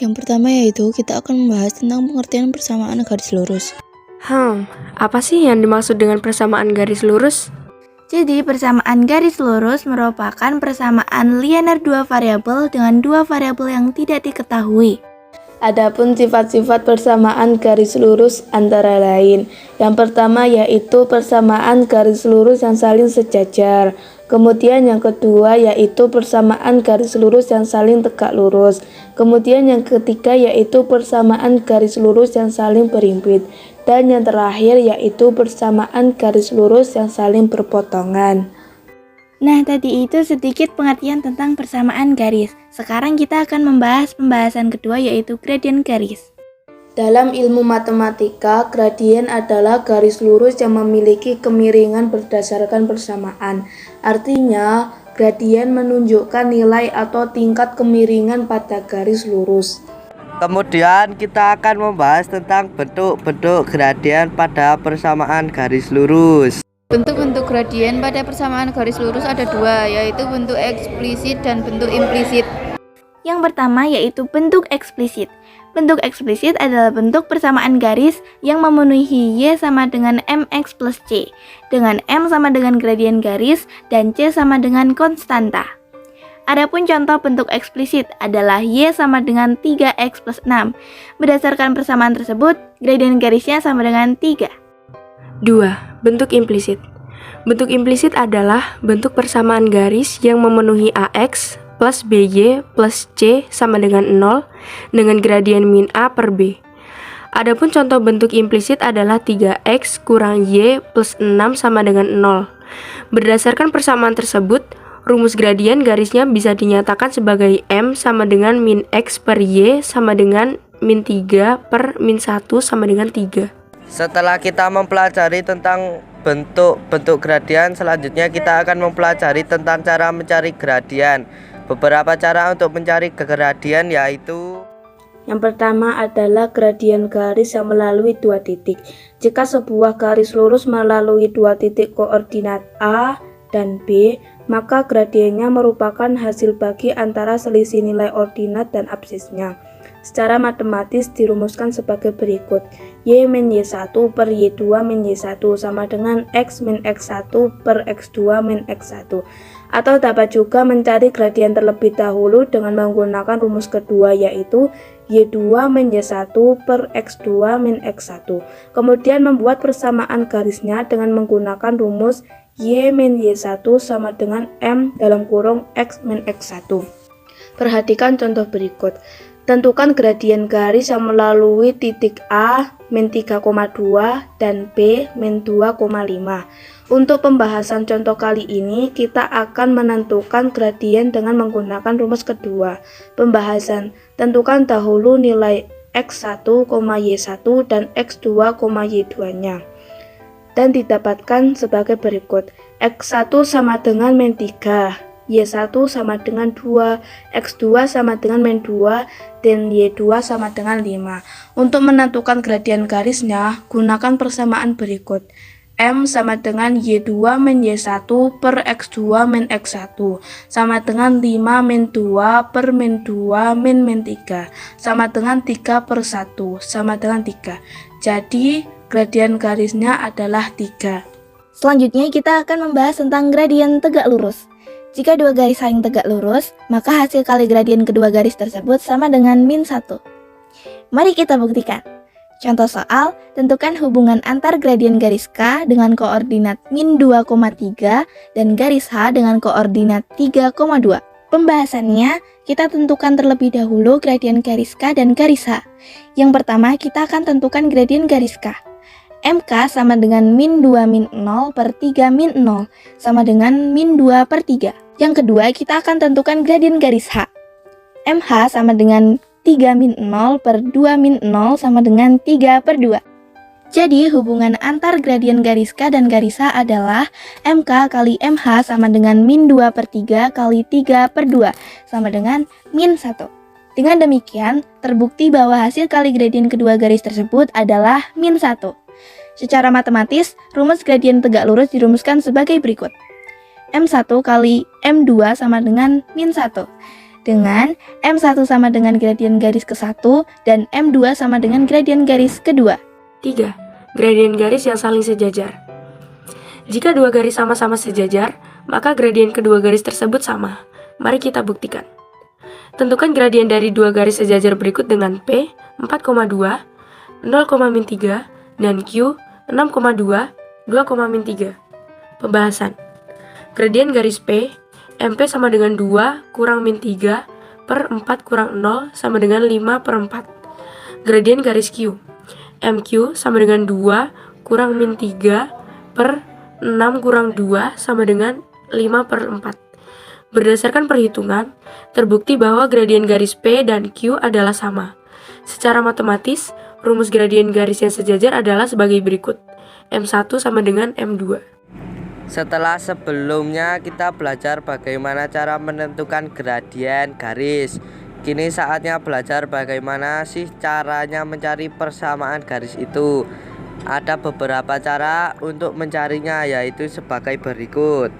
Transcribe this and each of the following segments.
Yang pertama yaitu kita akan membahas tentang pengertian persamaan garis lurus. Apa sih yang dimaksud dengan persamaan garis lurus? Jadi, persamaan garis lurus merupakan persamaan linear dua variabel dengan dua variabel yang tidak diketahui. Adapun sifat-sifat persamaan garis lurus antara lain. Yang pertama yaitu persamaan garis lurus yang saling sejajar. Kemudian yang kedua yaitu persamaan garis lurus yang saling tegak lurus. Kemudian yang ketiga yaitu persamaan garis lurus yang saling berimpit. Dan yang terakhir yaitu persamaan garis lurus yang saling berpotongan. Nah, tadi itu sedikit pengertian tentang persamaan garis. Sekarang kita akan membahas pembahasan kedua yaitu gradien garis. Dalam ilmu matematika, gradien adalah garis lurus yang memiliki kemiringan berdasarkan persamaan. Artinya, gradien menunjukkan nilai atau tingkat kemiringan pada garis lurus. Kemudian kita akan membahas tentang bentuk-bentuk gradien pada persamaan garis lurus. Bentuk-bentuk gradien pada persamaan garis lurus ada dua, yaitu bentuk eksplisit dan bentuk implisit. Yang pertama yaitu bentuk eksplisit. Bentuk eksplisit adalah bentuk persamaan garis yang memenuhi Y sama dengan MX plus C, dengan M sama dengan gradien garis, dan C sama dengan konstanta. Adapun contoh bentuk eksplisit adalah Y sama dengan 3X plus 6. Berdasarkan persamaan tersebut, gradien garisnya sama dengan 3. 2. Bentuk implisit. Bentuk implisit adalah bentuk persamaan garis yang memenuhi AX plus BY plus C sama dengan 0 dengan gradien min A per B. Adapun contoh bentuk implisit adalah 3X kurang Y plus 6 sama dengan 0. Berdasarkan persamaan tersebut, rumus gradien garisnya bisa dinyatakan sebagai M sama dengan min X per Y sama dengan min 3 per min 1 sama dengan 3. Setelah kita mempelajari tentang bentuk-bentuk gradien, selanjutnya kita akan mempelajari tentang cara mencari gradien. Beberapa cara untuk mencari gradien yaitu: yang pertama adalah gradien garis yang melalui dua titik. Jika sebuah garis lurus melalui dua titik koordinat A dan B, maka gradiennya merupakan hasil bagi antara selisih nilai ordinat dan absisnya. Secara matematis dirumuskan sebagai berikut. Y min Y1 per Y2 min Y1 sama dengan X min X1 per X2 min X1. Atau dapat juga mencari gradien terlebih dahulu dengan menggunakan rumus kedua yaitu Y2 min Y1 per X2 min X1. Kemudian membuat persamaan garisnya dengan menggunakan rumus Y min Y1 sama dengan M dalam kurung X min X1. Perhatikan contoh berikut. Tentukan gradien garis yang melalui titik A min 3,2 dan B min 2,5. Untuk pembahasan contoh kali ini, kita akan menentukan gradien dengan menggunakan rumus kedua. Pembahasan, tentukan dahulu nilai X1, Y1 dan X2, Y2-nya. Dan didapatkan sebagai berikut. X1 sama dengan min 3. Y1 sama dengan 2, X2 sama dengan min 2, dan Y2 sama dengan 5. Untuk menentukan gradien garisnya, gunakan persamaan berikut. M sama dengan Y2 min Y1 per X2 min X1 sama dengan 5 min 2 per min 2 min 3 sama dengan 3 per 1 sama dengan 3. Jadi, gradien garisnya adalah 3. Selanjutnya kita akan membahas tentang gradien tegak lurus. Jika dua garis saling tegak lurus, maka hasil kali gradien kedua garis tersebut sama dengan min 1. Mari kita buktikan. Contoh soal, tentukan hubungan antar gradien garis K dengan koordinat min 2,3 dan garis H dengan koordinat 3,2. Pembahasannya, kita tentukan terlebih dahulu gradien garis K dan garis H. Yang pertama, kita akan tentukan gradien garis K. MK sama dengan min 2 min 0 per 3 min 0 sama dengan min 2 per 3. Yang kedua, kita akan tentukan gradien garis H. MH sama dengan 3 min 0 per 2 min 0 sama dengan 3 per 2. Jadi, hubungan antar gradien garis K dan garis H adalah MK kali MH sama dengan min 2 per 3 kali 3 per 2 sama dengan min 1. Dengan demikian, terbukti bahwa hasil kali gradien kedua garis tersebut adalah min 1. Secara matematis, rumus gradien tegak lurus dirumuskan sebagai berikut. M1 kali M2 sama dengan min 1. dengan M1 sama dengan gradien garis ke-1 dan M2 sama dengan gradien garis kedua. 3. Gradien garis yang saling sejajar. Jika dua garis sama-sama sejajar, maka gradien kedua garis tersebut sama. Mari kita buktikan. Tentukan gradien dari dua garis sejajar berikut dengan P 4,2, 0,-3, dan Q 6,2, 2,-3. Pembahasan. Gradien garis P, MP sama dengan 2 kurang min 3 per 4 kurang 0 sama dengan 5 per 4. Gradien garis Q, MQ sama dengan 2 kurang min 3 per 6 kurang 2 sama dengan 5 per 4. Berdasarkan perhitungan, terbukti bahwa gradien garis P dan Q adalah sama. Secara matematis, rumus gradien garis yang sejajar adalah sebagai berikut. M1 sama dengan M2. Setelah sebelumnya kita belajar bagaimana cara menentukan gradien garis, kini saatnya belajar bagaimana sih caranya mencari persamaan garis itu. Ada beberapa cara untuk mencarinya, yaitu sebagai berikut.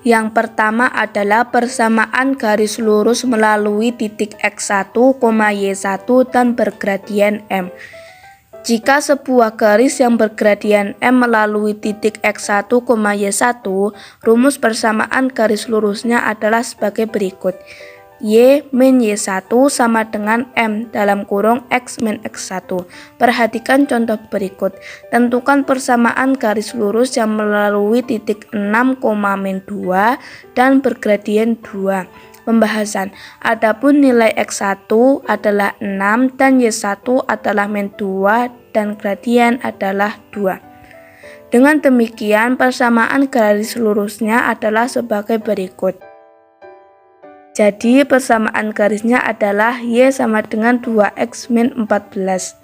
Yang pertama adalah persamaan garis lurus melalui titik X1, Y1 dan bergradien M. Jika sebuah garis yang bergradien M melalui titik X1, Y1, rumus persamaan garis lurusnya adalah sebagai berikut. Y min Y1 sama dengan M dalam kurung X min X1. Perhatikan contoh berikut. Tentukan persamaan garis lurus yang melalui titik 6, min 2 dan bergradien 2. Pembahasan. Adapun nilai X1 adalah 6 dan Y1 adalah min 2 dan gradien adalah 2. Dengan demikian, persamaan garis lurusnya adalah sebagai berikut. Jadi persamaan garisnya adalah Y sama dengan 2X min 14.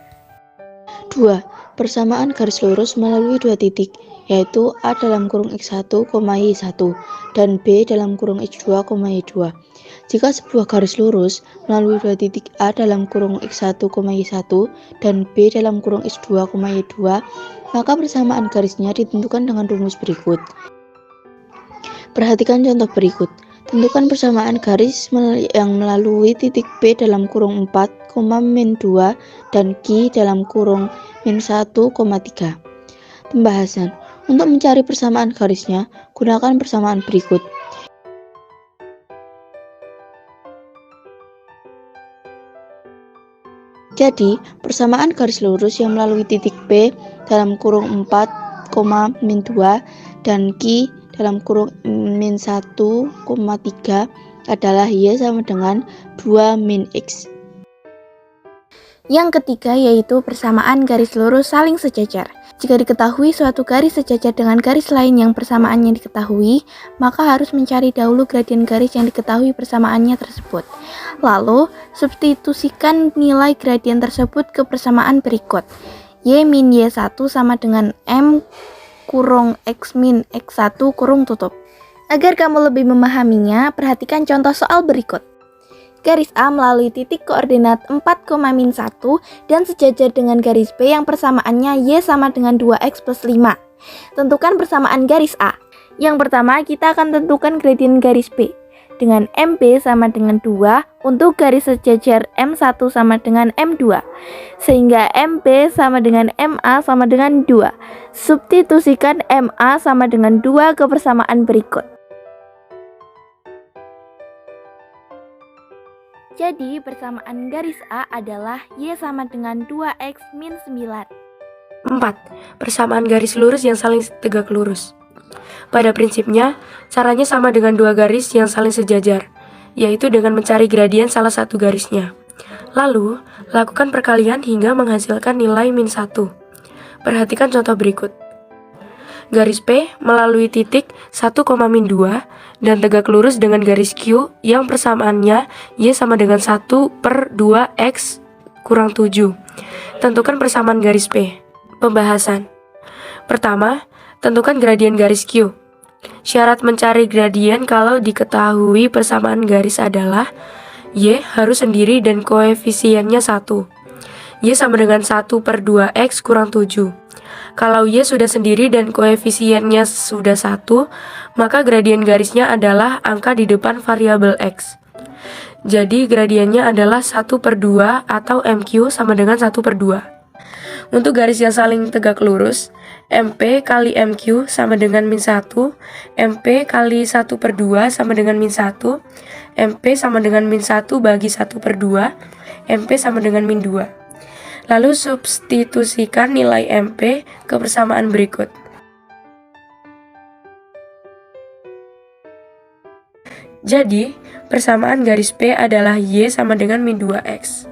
2. Persamaan garis lurus melalui dua titik, yaitu A dalam kurung X1, Y1 dan B dalam kurung X2, Y2. Jika sebuah garis lurus melalui dua titik A dalam kurung X1, Y1 dan B dalam kurung X2, Y2, maka persamaan garisnya ditentukan dengan rumus berikut. Perhatikan contoh berikut. Tentukan persamaan garis yang melalui titik B dalam kurung 4, min 2 dan Q dalam kurung min 1, 3. Pembahasan. Untuk mencari persamaan garisnya, gunakan persamaan berikut. Jadi, persamaan garis lurus yang melalui titik B dalam kurung 4, min 2 dan Q dalam kurung min 1, 3 adalah Y sama dengan 2 min X. Yang ketiga yaitu persamaan garis lurus saling sejajar. Jika diketahui suatu garis sejajar dengan garis lain yang persamaannya diketahui, maka harus mencari dahulu gradien garis yang diketahui persamaannya tersebut. Lalu, substitusikan nilai gradien tersebut ke persamaan berikut. Y min Y1 sama dengan M kurung X min X1 kurung tutup. Agar kamu lebih memahaminya, perhatikan contoh soal berikut. Garis A melalui titik koordinat 4, min 1 dan sejajar dengan garis B yang persamaannya Y sama dengan 2X plus 5. Tentukan persamaan garis A. Yang pertama, kita akan tentukan gradien garis B. Dengan MB sama dengan 2 untuk garis sejajar M1 sama dengan M2. Sehingga MB sama dengan MA sama dengan 2. Substitusikan MA sama dengan 2 ke persamaan berikut. Jadi persamaan garis A adalah Y sama dengan 2X min 9. 4. Persamaan garis lurus yang saling tegak lurus. Pada prinsipnya, caranya sama dengan dua garis yang saling sejajar, yaitu dengan mencari gradien salah satu garisnya. Lalu, lakukan perkalian hingga menghasilkan nilai min 1. Perhatikan contoh berikut. Garis P melalui titik 1, min 2 dan tegak lurus dengan garis Q yang persamaannya Y sama dengan 1 per 2X kurang 7. Tentukan persamaan garis P. Pembahasan. Pertama, tentukan gradien garis Q. Syarat mencari gradien kalau diketahui persamaan garis adalah Y harus sendiri dan koefisiennya 1. Y sama dengan 1 per 2X kurang 7. Kalau Y sudah sendiri dan koefisiennya sudah 1, maka gradien garisnya adalah angka di depan variabel X. Jadi gradiennya adalah 1/2 atau MQ sama dengan 1/2. Untuk garis yang saling tegak lurus, MP kali MQ sama dengan -1, MP kali 1/2 sama dengan -1, MP sama dengan -1 bagi 1/2, MP sama dengan -2. Lalu substitusikan nilai MP ke persamaan berikut. Jadi, persamaan garis P adalah Y sama dengan -2X.